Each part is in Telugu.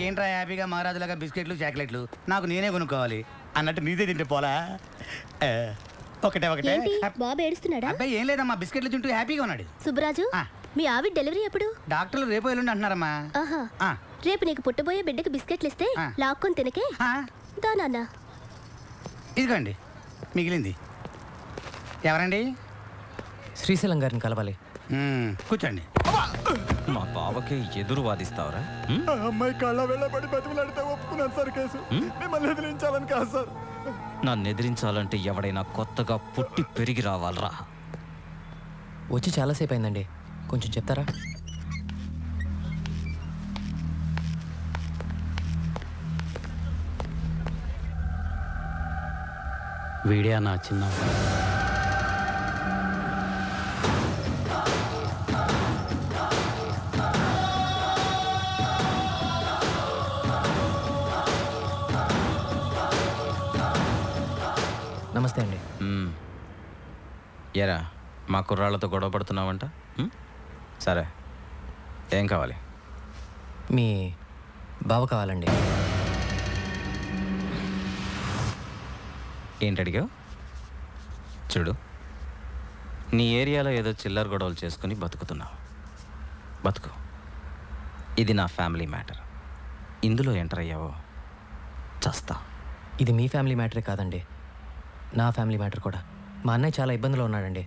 నాకేంట్రా హ్యాపీగా మహారాజులాగా బిస్కెట్లు చాక్లెట్లు నాకు నేనే కొనుక్కోవాలి అన్నట్టు నీదే తింటే పోలా ఒకటే ఒకటే ఏంటి బాబు ఏడుస్తున్నాడా? అబ్బాయి ఏం లేదమ్మా బిస్కెట్లు తింటూ హ్యాపీగా ఉన్నాడు. సుబ్బరాజు ఆ. మీ ఆవిడ డెలివరీ ఎప్పుడు? డాక్టర్లు రేపు ఎల్లుండి అంటున్నారమ్మా. ఆహా ఆ. రేపు నీకు పుట్టబోయే బిడ్డకి బిస్కెట్లు ఇస్తే ఆ. లాక్కొని తినకే. ఆ, దా నాన్న. ఇదిగోండి మిగిలింది. ఎవరండి? శ్రీశైలం గారిని కలవాలి. కూర్చోండి. మా బావకి ఎదురు వాదిస్తావరా? అమ్మాయి కళ్ళ వెళ్ళబడి బతిమలాడితే ఒప్పుకున్నాను సార్ కేసు. మిమ్మల్ని ఎదిరించాలని కాదు సార్. నన్ను ఎదిరించాలంటే ఎవడైనా కొత్తగా పుట్టి పెరిగి రావాలరా. వచ్చి చాలాసేపు అయిందండి, కొంచెం చెప్తారా? వీడియా నా చిన్న నమస్తే అండి. ఎరా మా కుర్రాళ్ళతో గొడవ పడుతున్నావంట? సరే, ఏం కావాలి? మీ బావ కావాలండి. ఏంటి అడిగావు? చూడు, నీ ఏరియాలో ఏదో చిల్లర గొడవలు చేసుకుని బతుకుతున్నావు. బతుకు. ఇది నా ఫ్యామిలీ మ్యాటర్. ఇందులో ఎంటర్ అయ్యావో చస్తా. ఇది మీ ఫ్యామిలీ మ్యాటరే కాదండి, నా ఫ్యామిలీ మ్యాటర్ కూడా. మా అన్నయ్య చాలా ఇబ్బందులో ఉన్నాడండి.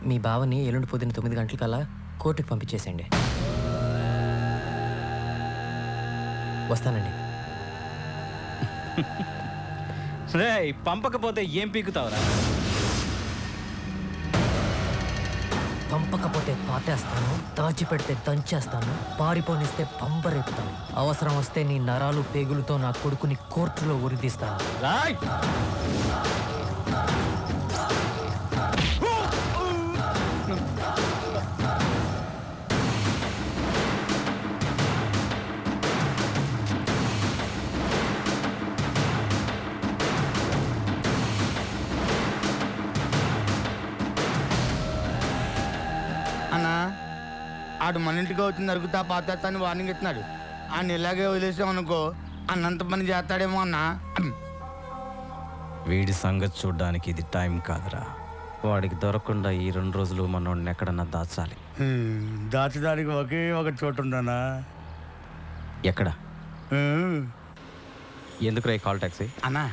మీ బావని ఎల్లుండి పొద్దున్న 9 గంటలకల్లా కోర్టుకి పంపించేసేయండి. వస్తానండి. రే, పంపకపోతే ఏం పీకుతావురా? పంపకపోతే పాతేస్తాను, దాచిపెడితే దంచేస్తాను, పారిపోనిస్తే పంపరేపుతాను. అవసరం వస్తే నీ నరాలు పేగులతో నా కొడుకుని కోర్టులో ఉరిదీస్తాను. రాయ్! అన్నా ఆడు మన ఇంటికి వచ్చి నరుగుతా పాతేస్తా అని వార్నింగ్ ఇస్తున్నాడు. ఆయన ఇలాగే వదిలేసామనుకో అన్నంత పని చేస్తాడేమో అన్నా. వీడి సంగతి చూడ్డానికి ఇది టైం కాదురా. వాడికి దొరకకుండా ఈ 2 రోజులు మనోడిని ఎక్కడన్నా దాచాలి. దాచడానికి ఒకే ఒక చోటు ఉందన్నా. ఎక్కడ? ఎందుకు రా కాల్ టాక్సీ? అన్నా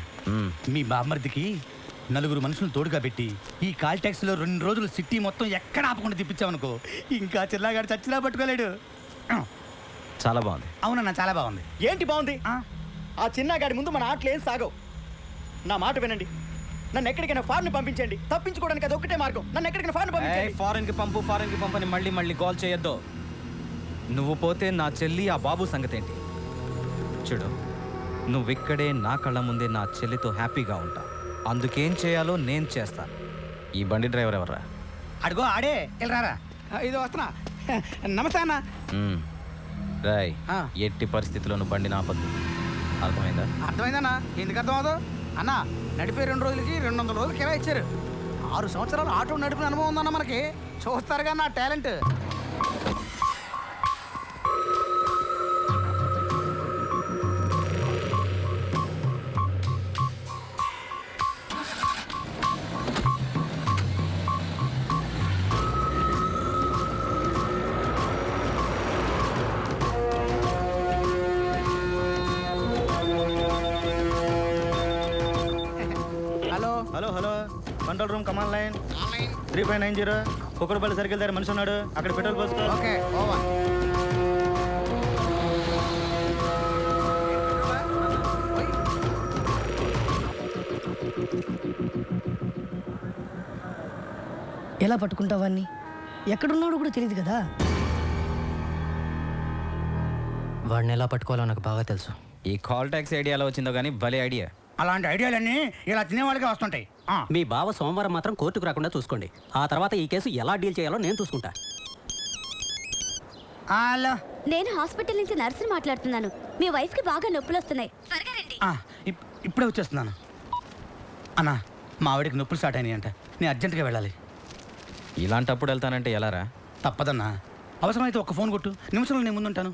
మీ బామ్మర్దికి 4 మనుషులు తోడుగా పెట్టి ఈ కాల్ ట్యాక్సీలో 2 రోజులు సిటీ మొత్తం ఎక్కడ ఆపకుండా తిప్పించామనుకో ఇంకా చిల్లాగాడు చచ్చినా పట్టుకోలేడు. చాలా బాగుంది. అవునన్నా చాలా బాగుంది. ఏంటి బాగుంది? ఆ చిన్నగాడి ముందు మన ఆటలు ఏం సాగవు. నా మాట వినండి, నన్ను ఎక్కడికైనా ఫారెన్ పంపించండి. తప్పించుకోవడానికి అది ఒకటే మార్గం. నన్ను ఎక్కడికైనా ఫారెన్ పంపించండి. ఫారెన్కి పంపని మళ్ళీ కాల్ చేయొద్దు. నువ్వు పోతే నా చెల్లి, ఆ బాబు సంగతి ఏంటి? చూడు, నువ్విక్కడే నా కళ్ళ ముందే నా చెల్లితో హ్యాపీగా ఉంటా. అందుకేం చేయాలో నేను చేస్తాను. ఈ బండి డ్రైవర్ ఎవర్రా? అడుగో ఆడే వెళ్ళరారా. ఇది వస్తున్నా. నమస్తే అన్న. రాయ్, ఎట్టి పరిస్థితుల్లోనూ బండి నాపద్దు. అర్థమైందా? అర్థమైందన్నా. ఎందుకు అర్థం అవదు అన్న? నడిపే 2 రోజులకి 200 రోజులు కిరా ఇచ్చారు. 6 సంవత్సరాలు ఆటో నడిపిన అనుభవం ఉందన్న మనకి. చూస్తారుగా నా talent. Hello hello, control room, command line 3.90. Kukkadapalli circle దగ్గర మనిషి ఉన్నాడు, అక్కడ పెట్రోల్ పోసుకో. Okay, over. ఎలా పట్టుకుంటావాన్ని? ఎక్కడున్నాడు కూడా తెలియదు కదా. వాడిని ఎలా పట్టుకోవాలో నాకు బాగా తెలుసు. ఈ కాల్ ట్యాక్సీ ఐడియా ఎలా వచ్చిందో కానీ భలే ఐడియా. అలాంటి ఐడియాలన్నీ ఇలా తినేవాళ్ళకే వస్తుంటాయి. మీ బావ సోమవారం మాత్రం కోర్టుకు రాకుండా చూసుకోండి. ఆ తర్వాత ఈ కేసు ఎలా డీల్ చేయాలో నేను చూసుకుంటా. హలో, నేను హాస్పిటల్ నుంచి నర్సుని మాట్లాడుతున్నాను. మీ వైఫ్ కి బాగా నొప్పులు వస్తున్నాయి, త్వరగా రండి. ఇప్పుడే వచ్చేస్తున్నాను. అన్నా, మా ఆవిడకి నొప్పులు స్టార్ట్ అయినాయి అంట. నేను అర్జెంటుగా వెళ్ళాలి. ఇలాంటప్పుడు వెళ్తానంటే ఎలారా? తప్పదన్నా. అవసరమైతే ఒక్క ఫోన్ కొట్టు, నిమిషంలో నేను ముందుంటాను.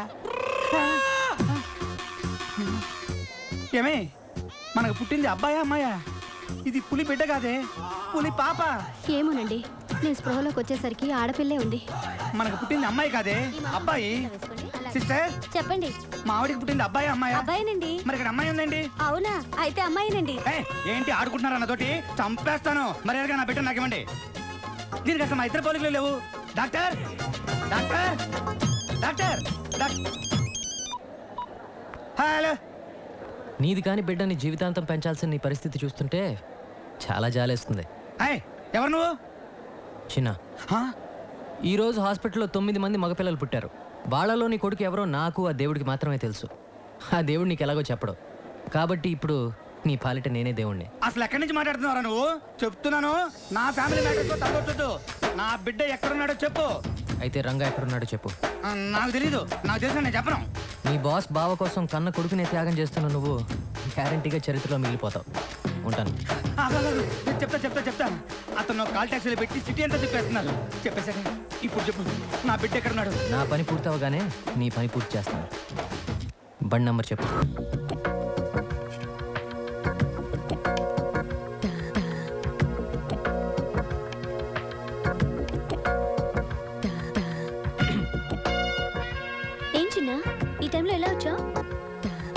ఏమే మనకు పుట్టింది అబ్బాయా అమ్మాయా? ఇది పులి బిడ్డ కాదే, పులి పాప. ఏమోనండి, నేను స్పృహలోకి వచ్చేసరికి ఆడపిల్లే ఉంది. మనకు పుట్టింది అమ్మాయి కాదే, అబ్బాయి. సిస్టర్, చెప్పండి. మా ఆవిడికి పుట్టింది అబ్బాయి అమ్మాయా? అబ్బాయినండి. మరి ఇక్కడ అమ్మాయి ఉందండి. అవునా? అయితే అమ్మాయినండి. ఏంటి ఆడుకుంటున్నారా నాతోటి? చంపేస్తాను. మరి ఎలాగా నా బిడ్డ నాకు ఇవ్వండి. దీనికి అసలు మా ఇద్దరు పోలికలు లేవు. Doctor doctor doctor hello. నీది కాని బిడ్డని జీవితాంతం పెంచాల్సిన నీ పరిస్థితి చూస్తుంటే చాలా జాలేస్తుంది. ఎవరు నువ్వు? చిన్న, హా? ఈరోజు హాస్పిటల్లో 9 మంది మగపిల్లలు పుట్టారు. వాళ్ళలో నీ కొడుకు ఎవరో నాకు ఆ దేవుడికి మాత్రమే తెలుసు. ఆ దేవుడు నీకు ఎలాగో చెప్పడు. కాబట్టి ఇప్పుడు నీ పాలిట నేనే దేవుణ్ణి. అసలు ఎక్కడి నుంచి మాట్లాడుతున్నారా నువ్వు? చెప్తున్నాను, నా ఫ్యామిలీ మ్యాటర్తో తగ్గొద్దు. నా బిడ్డ ఎక్కడున్నాడో చెప్పు. అయితే రంగా ఎక్కడున్నాడో చెప్పు. నాకు తెలీదు. నాకు తెలిసిన నేను చెప్పను. నీ బాస్ బావ కోసం కన్న కొడుకునే త్యాగం చేస్తున్న నువ్వు గ్యారంటీగా చరిత్రలో మిగిలిపోతావు. ఉంటాను. చెప్తా. అతను కాల్ ట్యాక్సీలో పెట్టి సిటీ అంతా తిప్పేస్తున్నాడు. చెప్పేసాక ఇప్పుడు చెప్పు, నా బిడ్డ ఎక్కడున్నాడు? నా పని పూర్తవగానే నీ పని పూర్తి చేస్తాను. బండి నంబర్ చెప్పు. ఏం చిన్న, ఈ టైంలో ఎలా